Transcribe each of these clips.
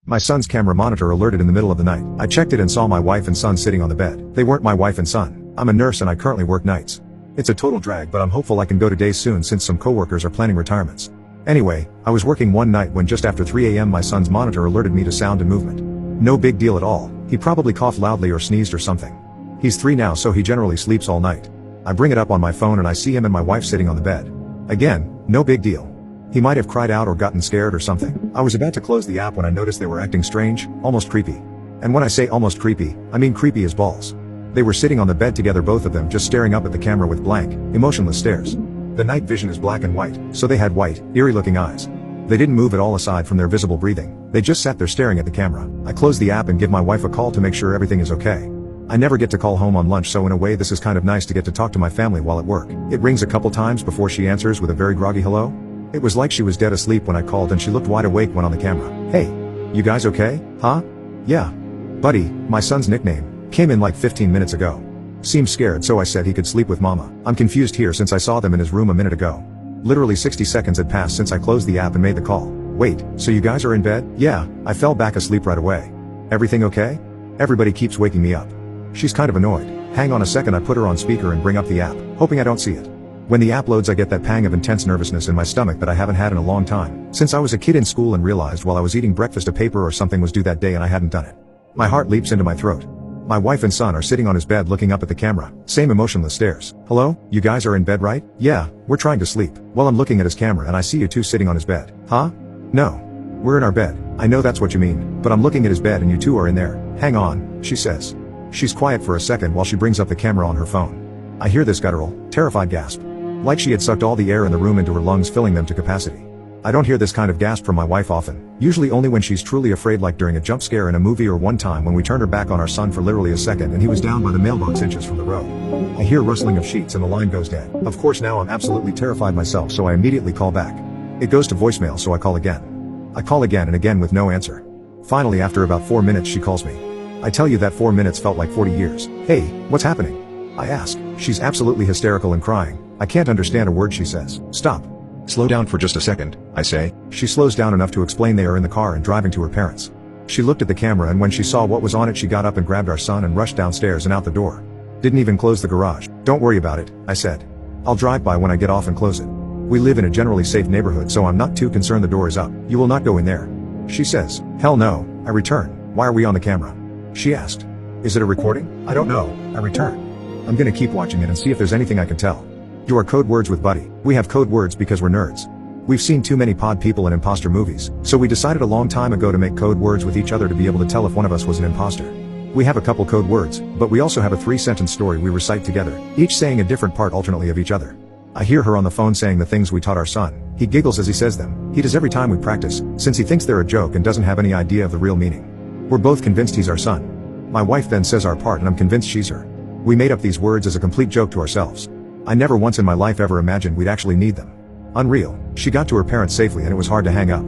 My son's camera monitor alerted in the middle of the night. I checked it and saw my wife and son sitting on the bed. They weren't my wife and son. I'm a nurse and I currently work nights. It's a total drag, but I'm hopeful I can go to days soon since some coworkers are planning retirements. Anyway, I was working one night when just after 3 a.m. my son's monitor alerted me to sound and movement. No big deal at all. He probably coughed loudly or sneezed or something. He's 3 now, so he generally sleeps all night. I bring it up on my phone and I see him and my wife sitting on the bed. Again, no big deal. He might have cried out or gotten scared or something. I was about to close the app when I noticed they were acting strange, almost creepy. And when I say almost creepy, I mean creepy as balls. They were sitting on the bed together, both of them just staring up at the camera with blank, emotionless stares. The night vision is black and white, so they had white, eerie-looking eyes. They didn't move at all aside from their visible breathing. They just sat there staring at the camera. I close the app and give my wife a call to make sure everything is okay. I never get to call home on lunch, so in a way this is kind of nice to get to talk to my family while at work. It rings a couple times before she answers with a very groggy hello. It was like she was dead asleep when I called and she looked wide awake when on the camera. Hey, you guys okay? Huh? Yeah. Buddy, my son's nickname, came in like 15 minutes ago. Seemed scared, so I said he could sleep with mama. I'm confused here since I saw them in his room a minute ago. Literally 60 seconds had passed since I closed the app and made the call. Wait, so you guys are in bed? Yeah, I fell back asleep right away. Everything okay? Everybody keeps waking me up. She's kind of annoyed. Hang on a second, I put her on speaker and bring up the app, hoping I don't see it. When the app loads I get that pang of intense nervousness in my stomach that I haven't had in a long time, since I was a kid in school and realized while I was eating breakfast a paper or something was due that day and I hadn't done it. My heart leaps into my throat. My wife and son are sitting on his bed looking up at the camera, same emotionless stares. Hello, you guys are in bed, right? Yeah, we're trying to sleep. Well, I'm looking at his camera and I see you two sitting on his bed. Huh? No. We're in our bed. I know that's what you mean, but I'm looking at his bed and you two are in there. Hang on, she says. She's quiet for a second while she brings up the camera on her phone. I hear this guttural, terrified gasp. Like she had sucked all the air in the room into her lungs, filling them to capacity. I don't hear this kind of gasp from my wife often, usually only when she's truly afraid, like during a jump scare in a movie or one time when we turned her back on our son for literally a second and he was down by the mailbox inches from the road. I hear rustling of sheets and the line goes dead. Of course now I'm absolutely terrified myself, so I immediately call back. It goes to voicemail, so I call again. I call again and again with no answer. Finally, after about 4 minutes, she calls me. I tell you that 4 minutes felt like 40 years. Hey, what's happening? I ask. She's absolutely hysterical and crying. I can't understand a word she says. Stop. Slow down for just a second, I say. She slows down enough to explain they are in the car and driving to her parents'. She looked at the camera and when she saw what was on it, she got up and grabbed our son and rushed downstairs and out the door. Didn't even close the garage. Don't worry about it, I said. I'll drive by when I get off and close it. We live in a generally safe neighborhood, so I'm not too concerned the door is up. You will not go in there. She says. Hell no, I return. Why are we on the camera? She asked. Is it a recording? I don't know, I return. I'm gonna keep watching it and see if there's anything I can tell. You are code words with Buddy. We have code words because we're nerds. We've seen too many pod people and imposter movies, so we decided a long time ago to make code words with each other to be able to tell if one of us was an imposter. We have a couple code words, but we also have a 3-sentence story we recite together, each saying a different part alternately of each other. I hear her on the phone saying the things we taught our son. He giggles as he says them. He does every time we practice, since he thinks they're a joke and doesn't have any idea of the real meaning. We're both convinced he's our son. My wife then says our part and I'm convinced she's her. We made up these words as a complete joke to ourselves. I never once in my life ever imagined we'd actually need them. Unreal. She got to her parents safely and it was hard to hang up.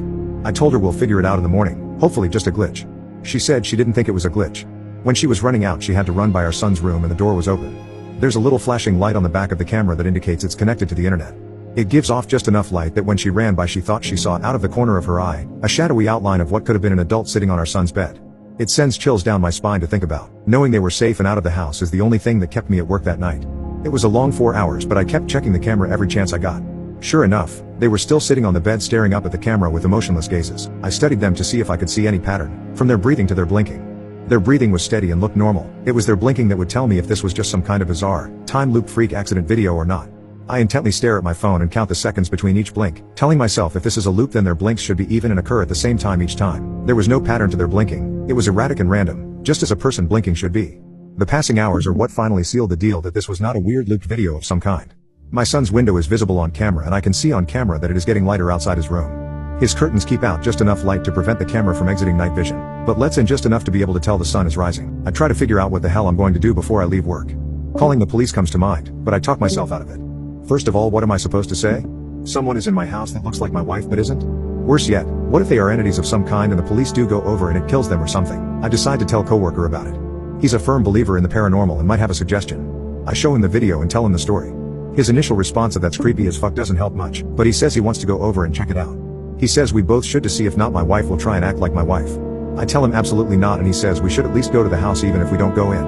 I told her we'll figure it out in the morning, hopefully just a glitch. She said she didn't think it was a glitch. When she was running out, she had to run by our son's room and the door was open. There's a little flashing light on the back of the camera that indicates it's connected to the internet. It gives off just enough light that when she ran by, she thought she saw out of the corner of her eye a shadowy outline of what could have been an adult sitting on our son's bed. It sends chills down my spine to think about. Knowing they were safe and out of the house is the only thing that kept me at work that night. It was a long 4 hours, but I kept checking the camera every chance I got. Sure enough, they were still sitting on the bed staring up at the camera with emotionless gazes. I studied them to see if I could see any pattern, from their breathing to their blinking. Their breathing was steady and looked normal. It was their blinking that would tell me if this was just some kind of bizarre, time loop freak accident video or not. I intently stare at my phone and count the seconds between each blink, telling myself if this is a loop then their blinks should be even and occur at the same time each time. There was no pattern to their blinking. It was erratic and random, just as a person blinking should be. The passing hours are what finally sealed the deal that this was not a weird looped video of some kind. My son's window is visible on camera and I can see on camera that it is getting lighter outside his room. His curtains keep out just enough light to prevent the camera from exiting night vision, but lets in just enough to be able to tell the sun is rising. I try to figure out what the hell I'm going to do before I leave work. Calling the police comes to mind, but I talk myself out of it. First of all, what am I supposed to say? Someone is in my house that looks like my wife but isn't? Worse yet, what if they are entities of some kind and the police do go over and it kills them or something? I decide to tell coworker about it. He's a firm believer in the paranormal and might have a suggestion. I show him the video and tell him the story. His initial response of "that's creepy as fuck" doesn't help much, but he says he wants to go over and check it out. He says we both should to see if not my wife will try and act like my wife. I tell him absolutely not, and he says we should at least go to the house even if we don't go in.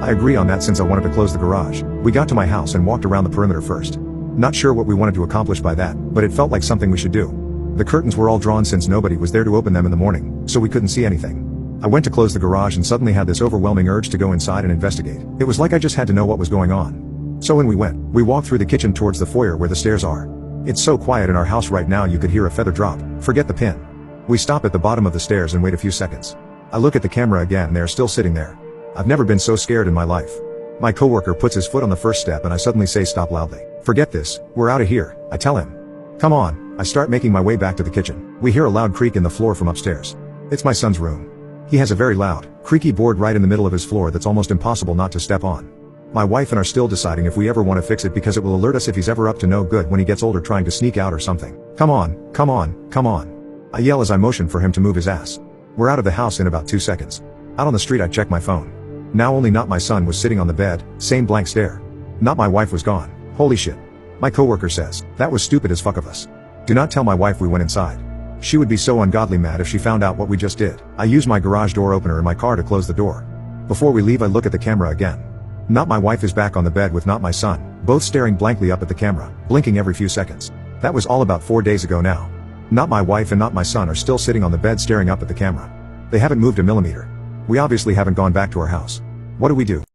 I agree on that since I wanted to close the garage. We got to my house and walked around the perimeter first. Not sure what we wanted to accomplish by that, but it felt like something we should do. The curtains were all drawn since nobody was there to open them in the morning, so we couldn't see anything. I went to close the garage and suddenly had this overwhelming urge to go inside and investigate. It was like I just had to know what was going on. So in we went. We walked through the kitchen towards the foyer where the stairs are. It's so quiet in our house right now you could hear a feather drop. Forget the pin. We stop at the bottom of the stairs and wait a few seconds. I look at the camera again and they're still sitting there. I've never been so scared in my life. My coworker puts his foot on the first step and I suddenly say stop loudly. Forget this, we're out of here, I tell him. Come on. I start making my way back to the kitchen. We hear a loud creak in the floor from upstairs. It's my son's room. He has a very loud, creaky board right in the middle of his floor that's almost impossible not to step on. My wife and I are still deciding if we ever want to fix it because it will alert us if he's ever up to no good when he gets older trying to sneak out or something. Come on, come on, come on. I yell as I motion for him to move his ass. We're out of the house in about 2 seconds. Out on the street I check my phone. Now only not my son was sitting on the bed, same blank stare. Not my wife was gone. Holy shit. My coworker says, that was stupid as fuck of us. Do not tell my wife we went inside. She would be so ungodly mad if she found out what we just did. I use my garage door opener in my car to close the door. Before we leave I look at the camera again. Not my wife is back on the bed with not my son, both staring blankly up at the camera, blinking every few seconds. That was all about 4 days ago now. Not my wife and not my son are still sitting on the bed staring up at the camera. They haven't moved a millimeter. We obviously haven't gone back to our house. What do we do?